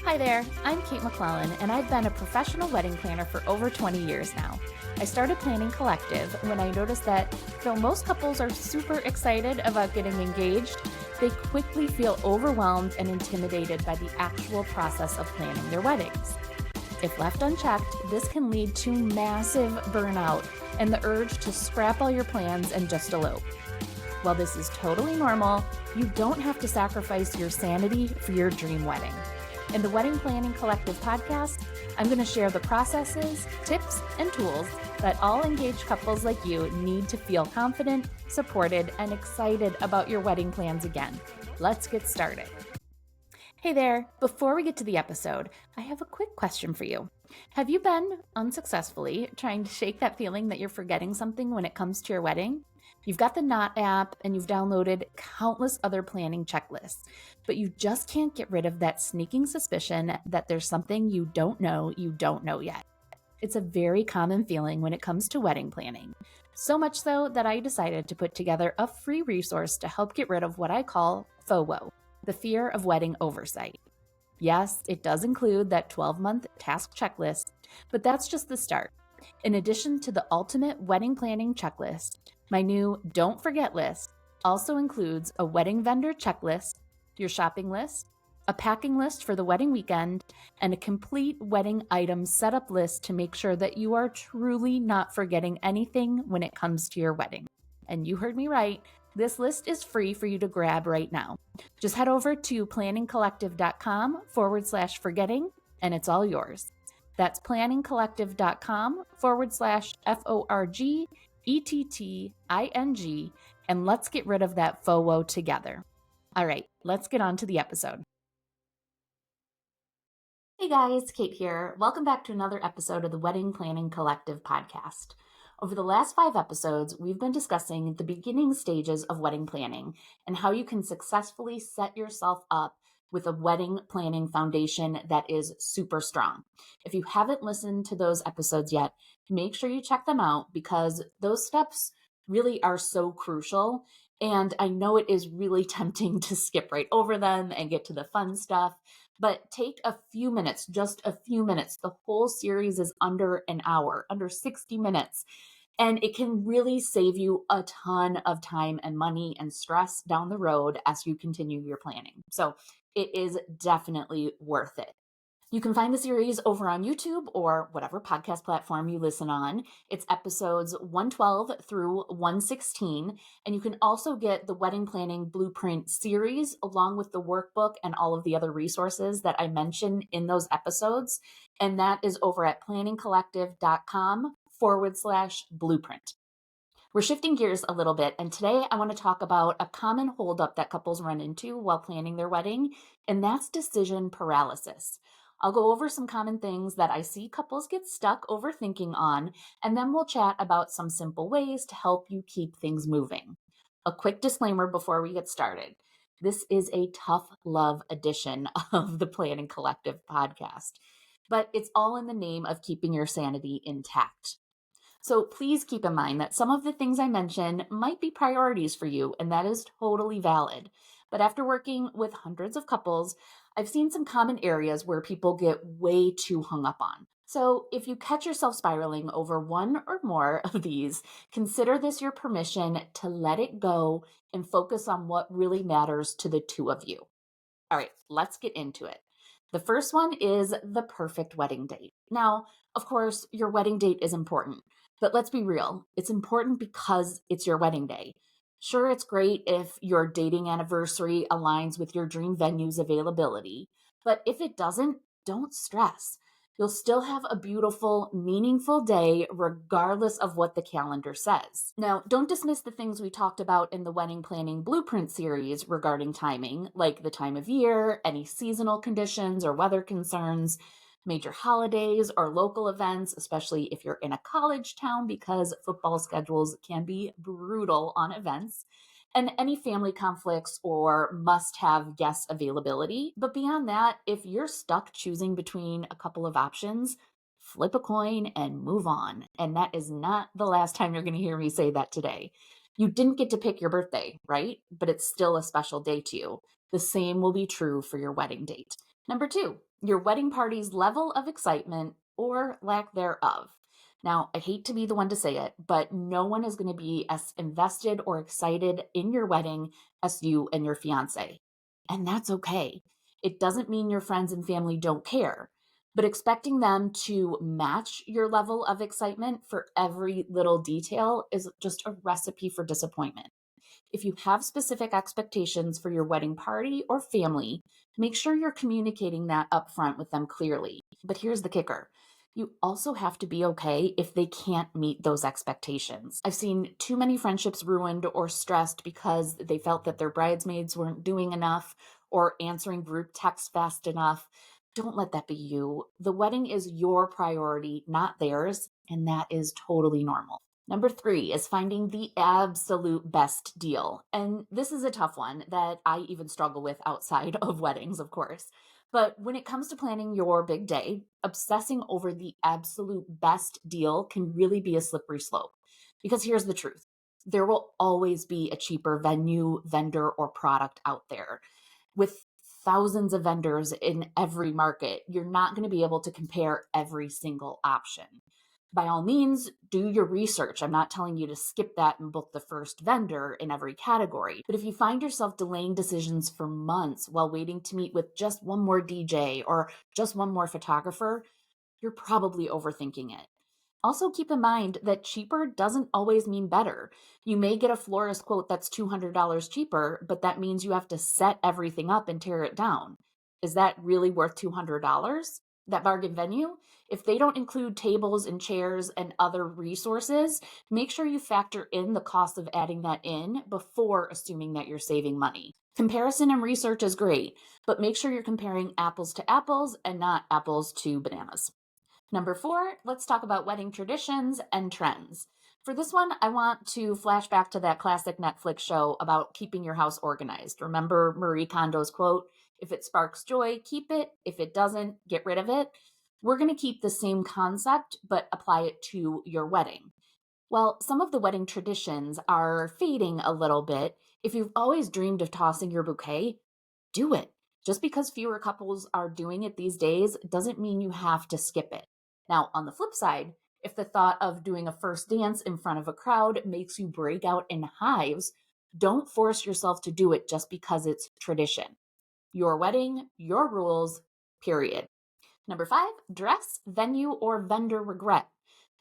Hi there, I'm Kate McClellan, and I've been a professional wedding planner for over 20 years now. I started Planning Collective when I noticed that though most couples are super excited about getting engaged, they quickly feel overwhelmed and intimidated by the actual process of planning their weddings. If left unchecked, this can lead to massive burnout and the urge to scrap all your plans and just elope. While this is totally normal, you don't have to sacrifice your sanity for your dream wedding. In the Wedding Planning Collective podcast, I'm going to share the processes, tips, and tools that all engaged couples like you need to feel confident, supported, and excited about your wedding plans again. Let's get started. Hey there, before we get to the episode, I have a quick question for you. Have you been unsuccessfully trying to shake that feeling that you're forgetting something when it comes to your wedding? You've got the Knot app and you've downloaded countless other planning checklists, but you just can't get rid of that sneaking suspicion that there's something you don't know yet. It's a very common feeling when it comes to wedding planning. So much so that I decided to put together a free resource to help get rid of what I call FOMO, the fear of wedding oversight. Yes, it does include that 12-month task checklist, but that's just the start. In addition to the ultimate wedding planning checklist, my new Don't Forget list also includes a wedding vendor checklist, your shopping list, a packing list for the wedding weekend, and a complete wedding item setup list to make sure that you are truly not forgetting anything when it comes to your wedding. And you heard me right, this list is free for you to grab right now. Just head over to planningcollective.com/forgetting and it's all yours. That's planningcollective.com/FORGETTING, and let's get rid of that FOMO together. All right, let's get on to the episode. Hey guys, Kate here. Welcome back to another episode of the Wedding Planning Collective podcast. Over the last 5 episodes, we've been discussing the beginning stages of wedding planning and how you can successfully set yourself up with a wedding planning foundation that is super strong. If you haven't listened to those episodes yet, make sure you check them out because those steps really are so crucial. And I know it is really tempting to skip right over them and get to the fun stuff, but take a few minutes, just a few minutes. The whole series is under an hour, under 60 minutes. And it can really save you a ton of time and money and stress down the road as you continue your planning. So it is definitely worth it. You can find the series over on YouTube or whatever podcast platform you listen on. It's episodes 112 through 116. And you can also get the Wedding Planning Blueprint series along with the workbook and all of the other resources that I mentioned in those episodes. And that is over at planningcollective.com/blueprint. We're shifting gears a little bit, and today I want to talk about a common holdup that couples run into while planning their wedding, and that's decision paralysis. I'll go over some common things that I see couples get stuck overthinking on, and then we'll chat about some simple ways to help you keep things moving. A quick disclaimer before we get started. This is a tough love edition of the Planning Collective podcast, but it's all in the name of keeping your sanity intact. So please keep in mind that some of the things I mention might be priorities for you, and that is totally valid. But after working with hundreds of couples, I've seen some common areas where people get way too hung up on. So if you catch yourself spiraling over one or more of these, consider this your permission to let it go and focus on what really matters to the two of you. All right, let's get into it. The first one is the perfect wedding date. Now, of course, your wedding date is important, but let's be real. It's important because it's your wedding day. Sure, it's great if your dating anniversary aligns with your dream venue's availability, but if it doesn't, don't stress. You'll still have a beautiful, meaningful day regardless of what the calendar says. Now, don't dismiss the things we talked about in the Wedding Planning Blueprint series regarding timing, like the time of year, any seasonal conditions or weather concerns, major holidays or local events, especially if you're in a college town because football schedules can be brutal on events, and any family conflicts or must-have guest availability. But beyond that, if you're stuck choosing between a couple of options, flip a coin and move on. And that is not the last time you're going to hear me say that today. You didn't get to pick your birthday, right? But it's still a special day to you. The same will be true for your wedding date. Number two, your wedding party's level of excitement or lack thereof. Now, I hate to be the one to say it, but no one is going to be as invested or excited in your wedding as you and your fiance. And that's okay. It doesn't mean your friends and family don't care, but expecting them to match your level of excitement for every little detail is just a recipe for disappointment. If you have specific expectations for your wedding party or family, make sure you're communicating that upfront with them clearly. But here's the kicker. You also have to be okay if they can't meet those expectations. I've seen too many friendships ruined or stressed because they felt that their bridesmaids weren't doing enough or answering group texts fast enough. Don't let that be you. The wedding is your priority, not theirs, and that is totally normal. Number three is finding the absolute best deal. And this is a tough one that I even struggle with outside of weddings, of course. But when it comes to planning your big day, obsessing over the absolute best deal can really be a slippery slope. Because here's the truth, there will always be a cheaper venue, vendor, or product out there. With thousands of vendors in every market, you're not going to be able to compare every single option. By all means, do your research. I'm not telling you to skip that and book the first vendor in every category. But if you find yourself delaying decisions for months while waiting to meet with just one more DJ or just one more photographer, you're probably overthinking it. Also, keep in mind that cheaper doesn't always mean better. You may get a florist quote that's $200 cheaper, but that means you have to set everything up and tear it down. Is that really worth $200? That bargain venue? If they don't include tables and chairs and other resources, make sure you factor in the cost of adding that in before assuming that you're saving money. Comparison and research is great, but make sure you're comparing apples to apples and not apples to bananas. Number four, let's talk about wedding traditions and trends. For this one, I want to flash back to that classic Netflix show about keeping your house organized. Remember Marie Kondo's quote, if it sparks joy, keep it. If it doesn't, get rid of it. We're going to keep the same concept, but apply it to your wedding. Well, some of the wedding traditions are fading a little bit. If you've always dreamed of tossing your bouquet, do it. Just because fewer couples are doing it these days doesn't mean you have to skip it. Now, on the flip side, if the thought of doing a first dance in front of a crowd makes you break out in hives, don't force yourself to do it just because it's tradition. Your wedding, your rules, period. Number five, dress, venue, or vendor regret.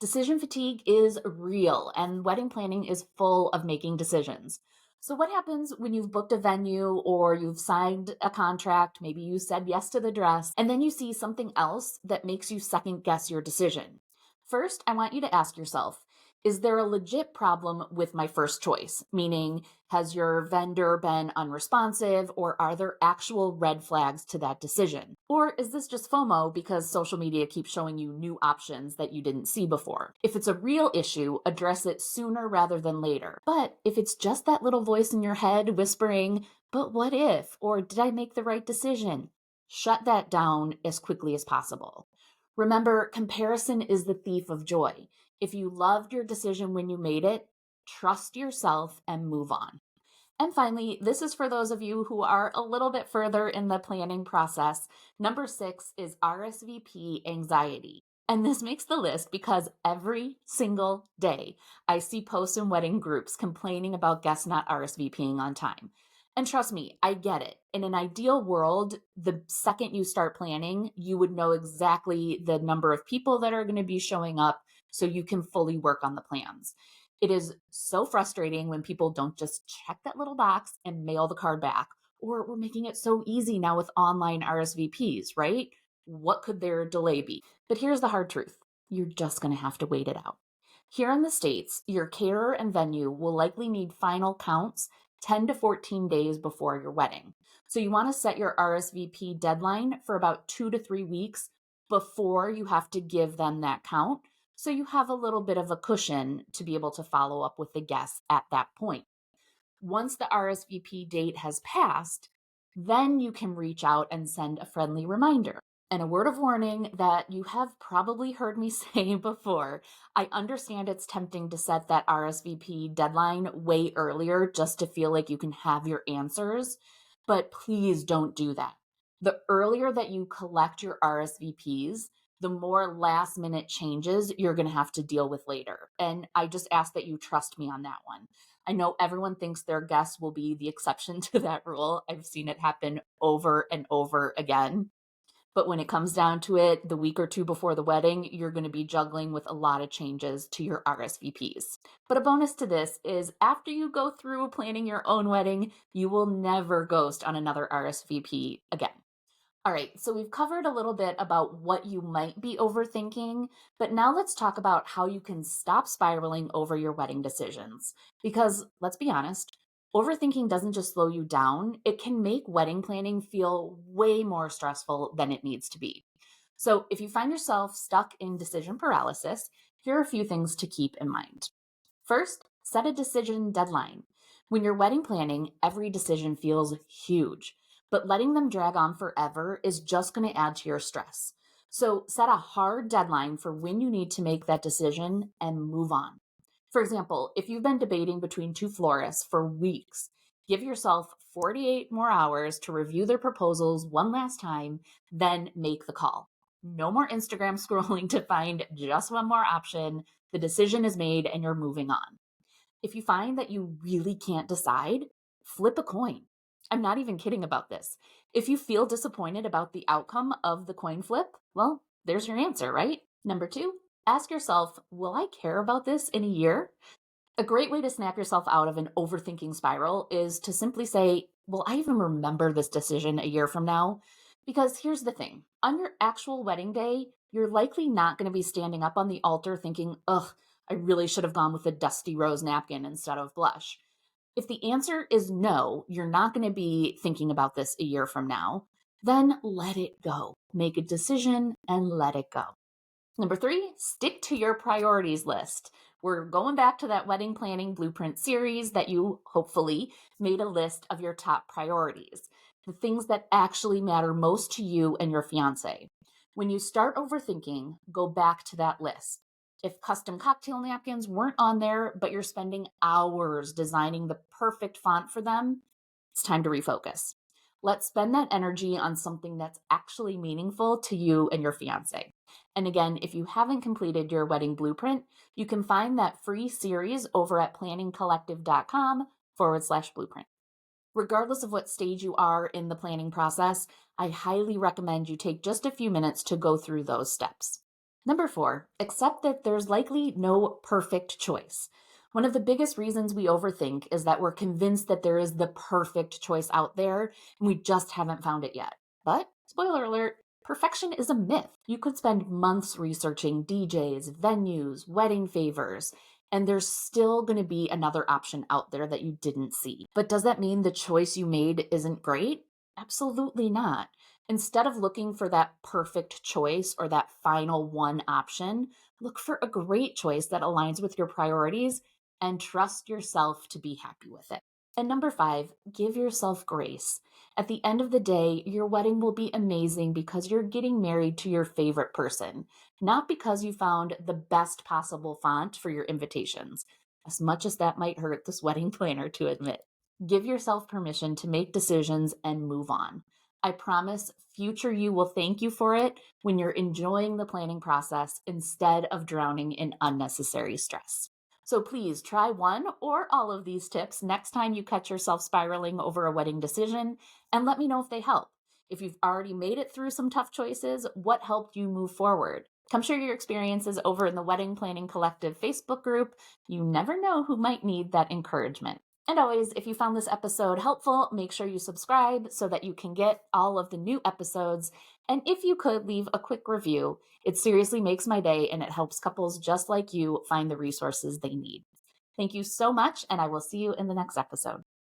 Decision fatigue is real, and wedding planning is full of making decisions. So, what happens when you've booked a venue or you've signed a contract? Maybe you said yes to the dress, and then you see something else that makes you second guess your decision. First, I want you to ask yourself, is there a legit problem with my first choice? Meaning, has your vendor been unresponsive or are there actual red flags to that decision? Or is this just FOMO because social media keeps showing you new options that you didn't see before? If it's a real issue, address it sooner rather than later. But if it's just that little voice in your head whispering, but what if? Or did I make the right decision? Shut that down as quickly as possible. Remember, comparison is the thief of joy. If you loved your decision when you made it, trust yourself and move on. And finally, this is for those of you who are a little bit further in the planning process. Number six is RSVP anxiety. And this makes the list because every single day I see posts in wedding groups complaining about guests not RSVPing on time. And trust me, I get it. In an ideal world, the second you start planning, you would know exactly the number of people that are going to be showing up so you can fully work on the plans. It is so frustrating when people don't just check that little box and mail the card back. Or we're making it so easy now with online RSVPs, right? What could their delay be? But here's the hard truth. You're just going to have to wait it out. Here in the States, your caterer and venue will likely need final counts 10 to 14 days before your wedding. So you want to set your RSVP deadline for about 2 to 3 weeks before you have to give them that count. So you have a little bit of a cushion to be able to follow up with the guests at that point. Once the RSVP date has passed, then you can reach out and send a friendly reminder. And a word of warning that you have probably heard me say before, I understand it's tempting to set that RSVP deadline way earlier just to feel like you can have your answers, but please don't do that. The earlier that you collect your RSVPs, the more last minute changes you're going to have to deal with later. And I just ask that you trust me on that one. I know everyone thinks their guests will be the exception to that rule. I've seen it happen over and over again. But when it comes down to it, the week or two before the wedding, you're going to be juggling with a lot of changes to your RSVPs. But a bonus to this is after you go through planning your own wedding, you will never ghost on another RSVP again. All right, so we've covered a little bit about what you might be overthinking, but now let's talk about how you can stop spiraling over your wedding decisions. Because let's be honest, overthinking doesn't just slow you down, it can make wedding planning feel way more stressful than it needs to be. So if you find yourself stuck in decision paralysis, here are a few things to keep in mind. First, set a decision deadline. When you're wedding planning, every decision feels huge, but letting them drag on forever is just going to add to your stress. So set a hard deadline for when you need to make that decision and move on. For example, if you've been debating between two florists for weeks, give yourself 48 more hours to review their proposals one last time, then make the call. No more Instagram scrolling to find just one more option. The decision is made and you're moving on. If you find that you really can't decide, flip a coin. I'm not even kidding about this. If you feel disappointed about the outcome of the coin flip, well, there's your answer, right? Number two, ask yourself, will I care about this in a year? A great way to snap yourself out of an overthinking spiral is to simply say, will I even remember this decision a year from now? Because here's the thing, on your actual wedding day, you're likely not going to be standing up on the altar thinking, ugh, I really should have gone with a dusty rose napkin instead of blush. If the answer is no, you're not going to be thinking about this a year from now, then let it go. Make a decision and let it go. Number three, stick to your priorities list. We're going back to that wedding planning blueprint series that you hopefully made a list of your top priorities, the things that actually matter most to you and your fiance. When you start overthinking, go back to that list. If custom cocktail napkins weren't on there, but you're spending hours designing the perfect font for them, it's time to refocus. Let's spend that energy on something that's actually meaningful to you and your fiance. And again, if you haven't completed your wedding blueprint, you can find that free series over at planningcollective.com/blueprint. Regardless of what stage you are in the planning process, I highly recommend you take just a few minutes to go through those steps. Number four, accept that there's likely no perfect choice. One of the biggest reasons we overthink is that we're convinced that there is the perfect choice out there and we just haven't found it yet. But, spoiler alert, perfection is a myth. You could spend months researching DJs, venues, wedding favors, and there's still going to be another option out there that you didn't see. But does that mean the choice you made isn't great? Absolutely not. Instead of looking for that perfect choice or that final one option, look for a great choice that aligns with your priorities and trust yourself to be happy with it. And number five, give yourself grace. At the end of the day, your wedding will be amazing because you're getting married to your favorite person, not because you found the best possible font for your invitations, as much as that might hurt this wedding planner to admit. Give yourself permission to make decisions and move on. I promise future you will thank you for it when you're enjoying the planning process instead of drowning in unnecessary stress. So please try one or all of these tips next time you catch yourself spiraling over a wedding decision and let me know if they help. If you've already made it through some tough choices, what helped you move forward? Come share your experiences over in the Wedding Planning Collective Facebook group. You never know who might need that encouragement. And always, if you found this episode helpful, make sure you subscribe so that you can get all of the new episodes. And if you could leave a quick review, it seriously makes my day and it helps couples just like you find the resources they need. Thank you so much, and I will see you in the next episode.